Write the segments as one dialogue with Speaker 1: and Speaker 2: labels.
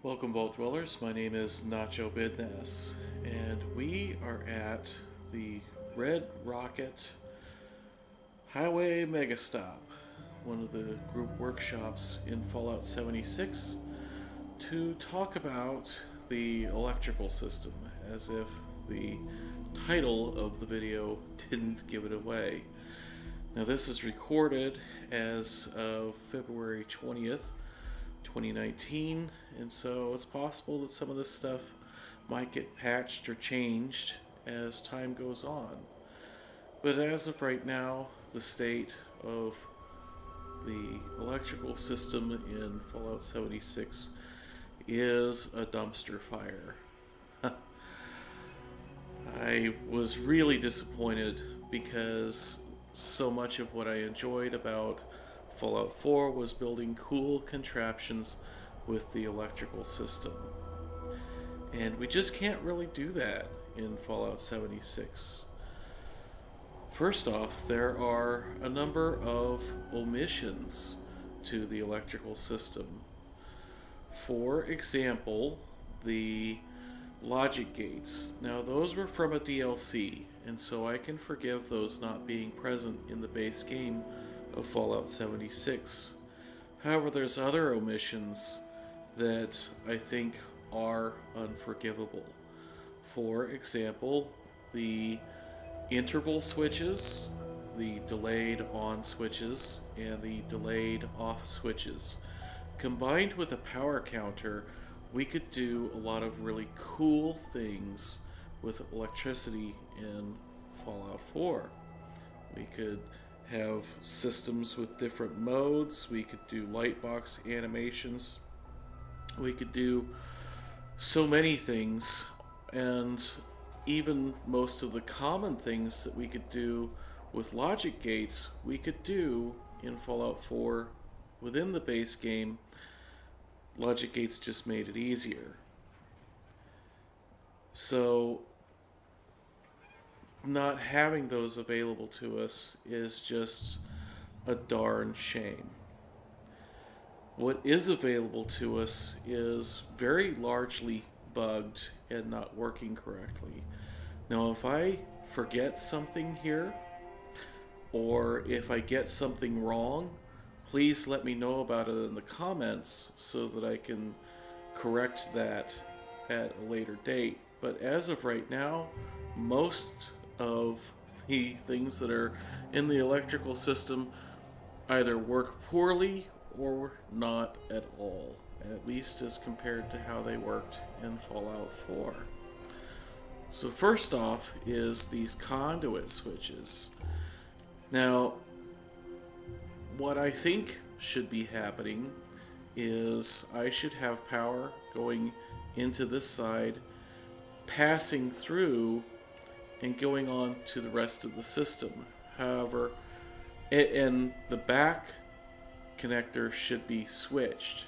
Speaker 1: Welcome, Vault Dwellers. My name is Nacho Bidness, and we are at the Red Rocket Highway Megastop, one of the group workshops in Fallout 76, to talk about the electrical system, as if the title of the video didn't give it away. Now, this is recorded as of February 20th, 2019, and so it's possible that some of this stuff might get patched or changed as time goes on. But as of right now, the state of the electrical system in Fallout 76 is a dumpster fire. I was really disappointed because so much of what I enjoyed about Fallout 4 was building cool contraptions with the electrical system. And we just can't really do that in Fallout 76. First off, there are a number of omissions to the electrical system. For example, the logic gates. Now, those were from a DLC, and so I can forgive those not being present in the base game of Fallout 76. However, there's other omissions that I think are unforgivable. For example, the interval switches, the delayed on switches, and the delayed off switches. Combined with a power counter, we could do a lot of really cool things with electricity in Fallout 4. We could have systems with different modes. We could do lightbox animations. We could do so many things, and even most of the common things that we could do with logic gates, we could do in Fallout 4 within the base game. Logic gates just made it easier. So not having those available to us is just a darn shame. What is available to us is very largely bugged and not working correctly. Now, if I forget something here, or if I get something wrong, please let me know about it in the comments so that I can correct that at a later date. But as of right now, most of the things that are in the electrical system either work poorly or not at all, at least as compared to how they worked in Fallout 4. So first off is these conduit switches. Now, what I think should be happening is I should have power going into this side, passing through and going on to the rest of the system. However, and the back connector should be switched.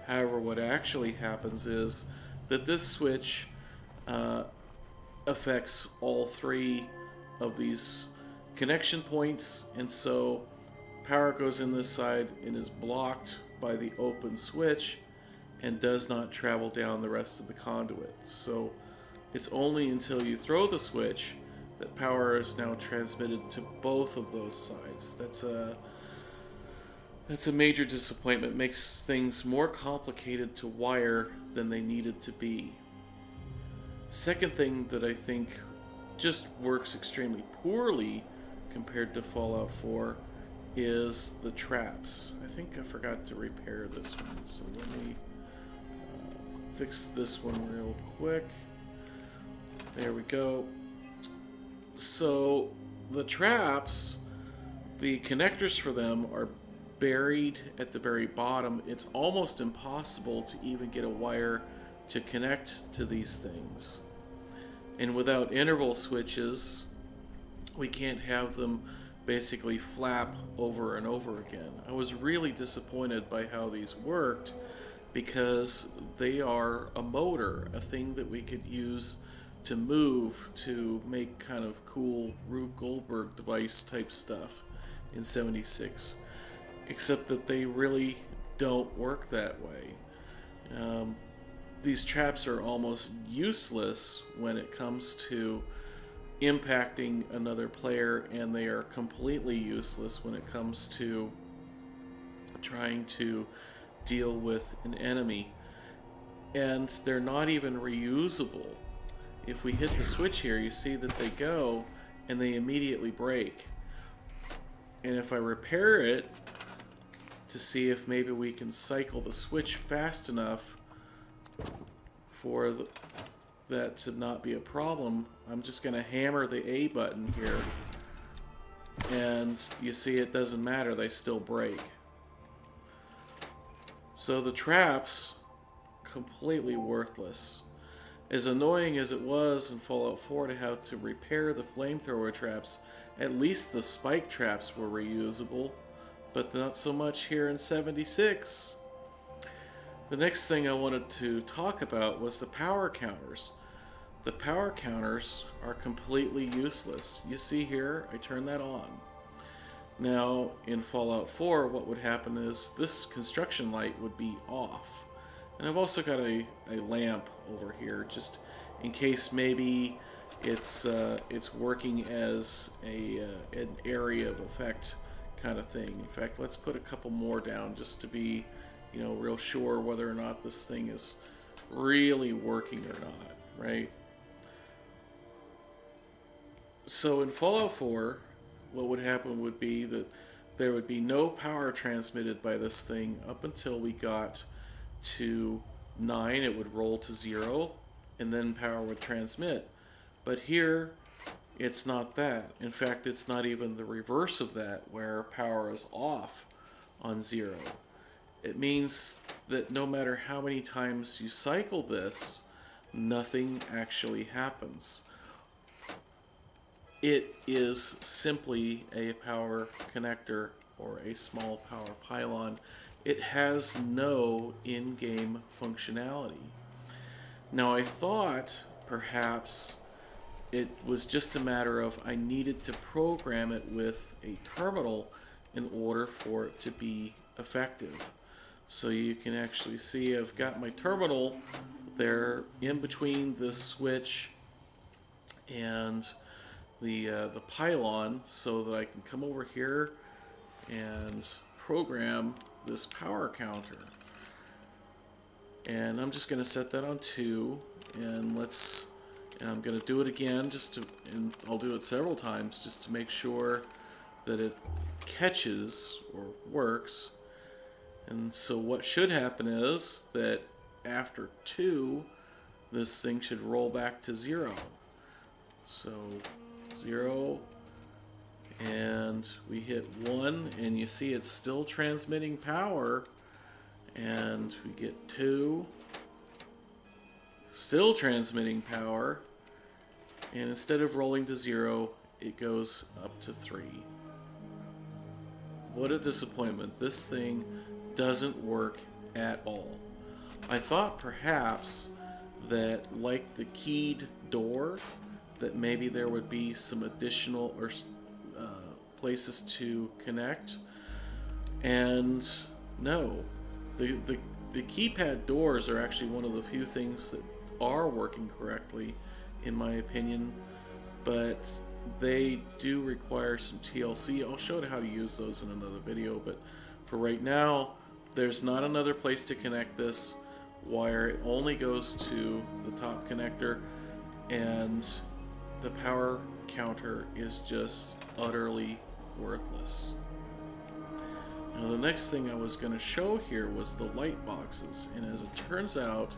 Speaker 1: However, what actually happens is that this switch affects all three of these connection points, and so power goes in this side and is blocked by the open switch and does not travel down the rest of the conduit. So it's only until you throw the switch that power is now transmitted to both of those sides. That's a major disappointment. It makes things more complicated to wire than they needed to be. Second thing that I think just works extremely poorly compared to Fallout 4 is the traps. I think I forgot to repair this one, so let me fix this one real quick. There we go. So the traps, the connectors for them are buried at the very bottom. It's almost impossible to even get a wire to connect to these things. And without interval switches, we can't have them basically flap over and over again. I was really disappointed by how these worked because they are a motor, a thing that we could use to move to make kind of cool Rube Goldberg device type stuff in 76. Except that they really don't work that way. Um, these traps are almost useless when it comes to impacting another player, and they are completely useless when it comes to trying to deal with an enemy. And they're not even reusable. If we hit the switch here, you see that they go and they immediately break. And if I repair it to see if maybe we can cycle the switch fast enough for that to not be a problem, I'm just going to hammer the A button here. And you see it doesn't matter, they still break. So the traps, completely worthless. As annoying as it was in Fallout 4 to have to repair the flamethrower traps, at least the spike traps were reusable, but not so much here in 76. The next thing I wanted to talk about was the power counters. The power counters are completely useless. You see here, I turn that on. Now, in Fallout 4, what would happen is this construction light would be off. And I've also got a lamp over here, just in case maybe it's working as an area of effect kind of thing. In fact, let's put a couple more down just to be, real sure whether or not this thing is really working or not, right? So in Fallout 4, what would happen would be that there would be no power transmitted by this thing up until we got to 9. It would roll to 0, and then power would transmit. But here, it's not that. In fact, it's not even the reverse of that, where power is off on 0. It means that no matter how many times you cycle this, nothing actually happens. It is simply a power connector or a small power pylon. It has no in-game functionality. Now, I thought perhaps it was just a matter of I needed to program it with a terminal in order for it to be effective. So you can actually see I've got my terminal there in between this switch and the pylon, so that I can come over here and program this power counter. And I'm just going to set that on 2, and I'm going to do it again and I'll do it several times just to make sure that it catches or works. And so what should happen is that after 2, this thing should roll back to 0. So 0, and we hit 1, and you see it's still transmitting power, and we get 2, still transmitting power, and instead of rolling to 0, it goes up to 3. What a disappointment. This thing doesn't work at all. I thought perhaps that, like the keyed door, that maybe there would be some additional places to connect, and no. The keypad doors are actually one of the few things that are working correctly, in my opinion, but they do require some TLC. I'll show you how to use those in another video, but for right now, there's not another place to connect this wire. It only goes to the top connector, and the power counter is just utterly worthless. Now, the next thing I was going to show here was the light boxes, and as it turns out,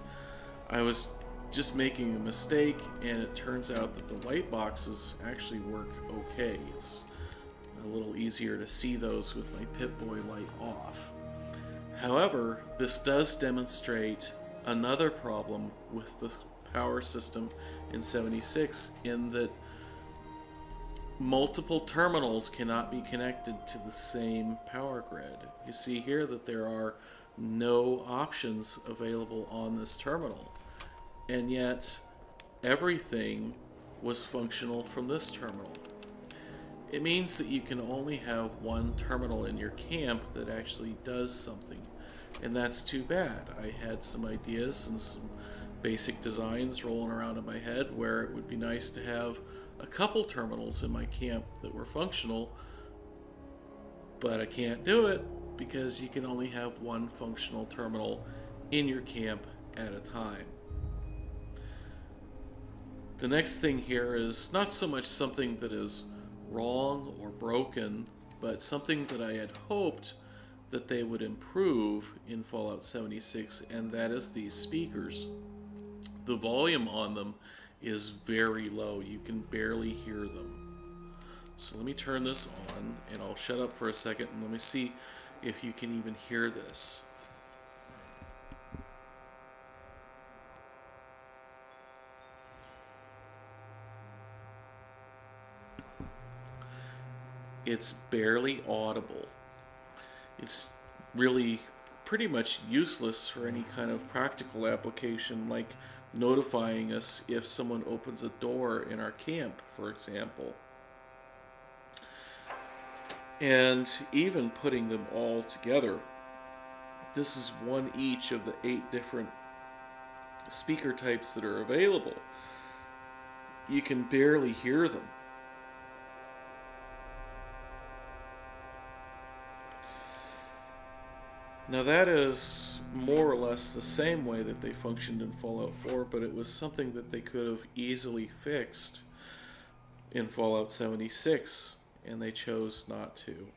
Speaker 1: I was just making a mistake, and it turns out that the light boxes actually work okay. It's a little easier to see those with my Pip-Boy light off. However, this does demonstrate another problem with the power system in 76, in that multiple terminals cannot be connected to the same power grid. You see here that there are no options available on this terminal, and yet everything was functional from this terminal. It means that you can only have one terminal in your camp that actually does something. And that's too bad. I had some ideas and some basic designs rolling around in my head where it would be nice to have a couple terminals in my camp that were functional, but I can't do it because you can only have one functional terminal in your camp at a time. The next thing here is not so much something that is wrong or broken, but something that I had hoped that they would improve in Fallout 76, and that is these speakers. The volume on them is very low. You can barely hear them. So let me turn this on, and I'll shut up for a second, and let me see if you can even hear this. It's barely audible. It's really pretty much useless for any kind of practical application, like notifying us if someone opens a door in our camp, for example. And even putting them all together, this is one each of the 8 different speaker types that are available. You can barely hear them. Now that is more or less the same way that they functioned in Fallout 4, but it was something that they could have easily fixed in Fallout 76, and they chose not to.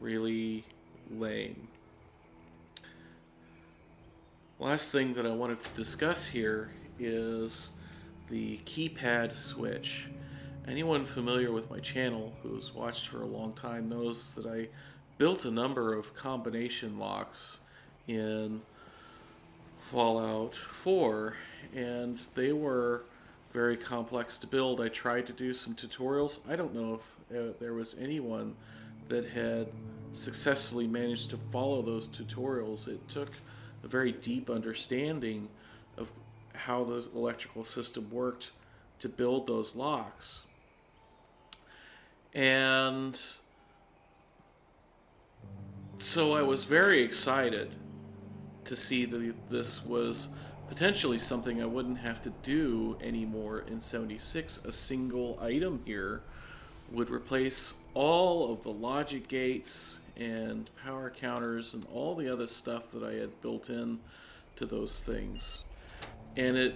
Speaker 1: Really lame. Last thing that I wanted to discuss here is the keypad switch. Anyone familiar with my channel who's watched for a long time knows that I built a number of combination locks in Fallout 4, and they were very complex to build. I tried to do some tutorials. I don't know if there was anyone that had successfully managed to follow those tutorials. It took a very deep understanding of how the electrical system worked to build those locks. And so I was very excited to see that this was potentially something I wouldn't have to do anymore in 76. A single item here would replace all of the logic gates and power counters and all the other stuff that I had built in to those things. And it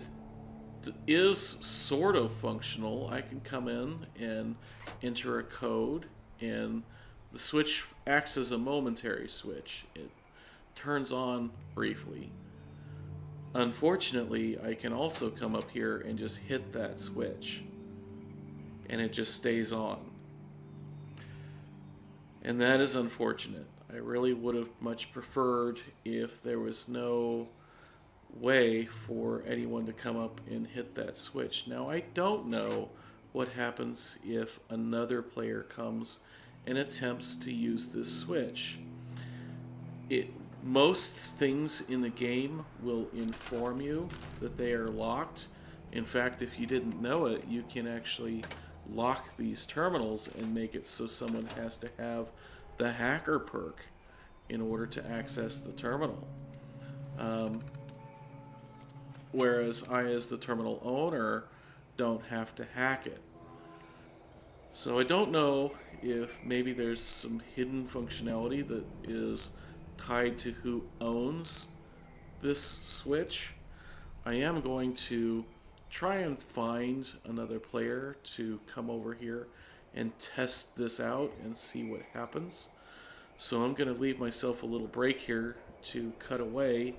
Speaker 1: is sort of functional. I can come in and enter a code, and the switch acts as a momentary switch. It turns on briefly. Unfortunately, I can also come up here and just hit that switch, and it just stays on. And that is unfortunate. I really would have much preferred if there was no way for anyone to come up and hit that switch. Now, I don't know what happens if another player comes and attempts to use this switch. Most things in the game will inform you that they are locked. In fact, if you didn't know it, you can actually lock these terminals and make it so someone has to have the hacker perk in order to access the terminal. Whereas I, as the terminal owner, don't have to hack it. So I don't know if maybe there's some hidden functionality that is tied to who owns this switch. I am going to try and find another player to come over here and test this out and see what happens. So I'm going to leave myself a little break here to cut away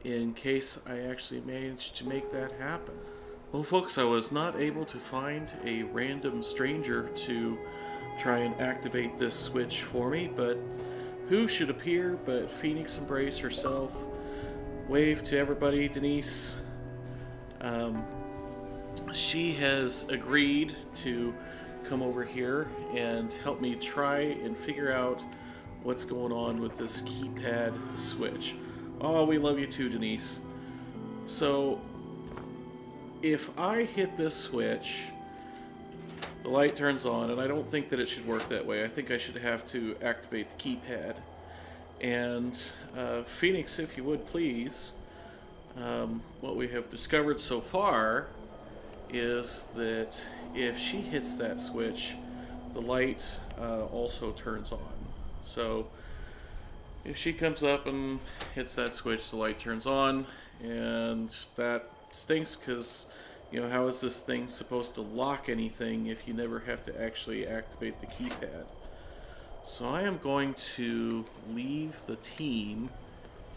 Speaker 1: in case I actually manage to make that happen. Well, folks, I was not able to find a random stranger to try and activate this switch for me, but who should appear but Phoenix Embrace herself. Wave to everybody, Denise. She has agreed to come over here and help me try and figure out what's going on with this keypad switch. Oh, we love you too, Denise. So, if I hit this switch, the light turns on, and I don't think that it should work that way. I think I should have to activate the keypad. And Phoenix, if you would please, what we have discovered so far is that if she hits that switch, the light also turns on. So if she comes up and hits that switch, the light turns on, and that stinks because, you know, how is this thing supposed to lock anything if you never have to actually activate the keypad? So I am going to leave the team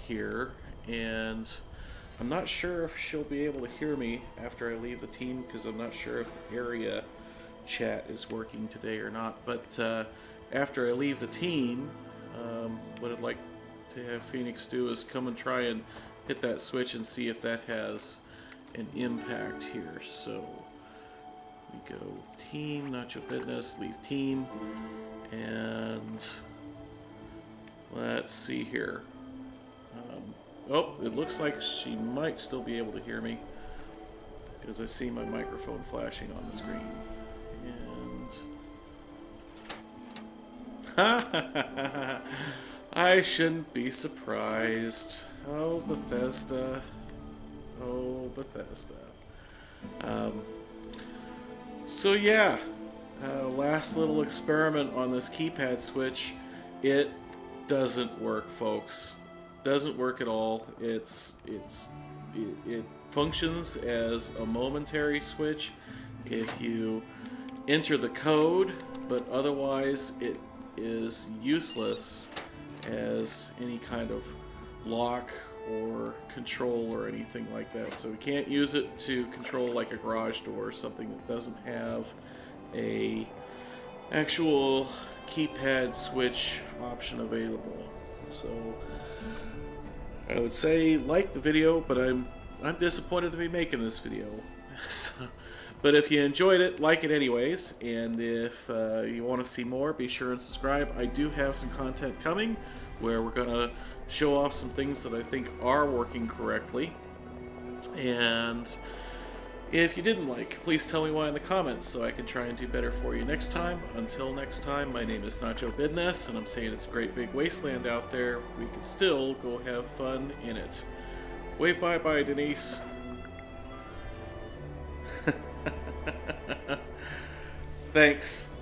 Speaker 1: here, and I'm not sure if she'll be able to hear me after I leave the team because I'm not sure if the area chat is working today or not. But after I leave the team, what I'd like to have Phoenix do is come and try and hit that switch and see if that has an impact here. So we go team, Nacho Bidness, leave team, and let's see here. Oh, it looks like she might still be able to hear me because I see my microphone flashing on the screen. And I shouldn't be surprised. Oh, Bethesda. Oh, Bethesda. So yeah, last little experiment on this keypad switch. It doesn't work, folks. Doesn't work at all. It functions as a momentary switch if you enter the code, but otherwise it is useless as any kind of lock or control or anything like that. So we can't use it to control like a garage door or something that doesn't have a actual keypad switch option available. So I would say like the video, but I'm disappointed to be making this video. So, but if you enjoyed it, like it anyways, and if you want to see more, be sure and subscribe. I do have some content coming where we're going to show off some things that I think are working correctly. And if you didn't like, please tell me why in the comments so I can try and do better for you next time. Until next time, my name is Nacho Bidness, and I'm saying it's a great big wasteland out there. We can still go have fun in it. Wave bye-bye, Denise. Thanks.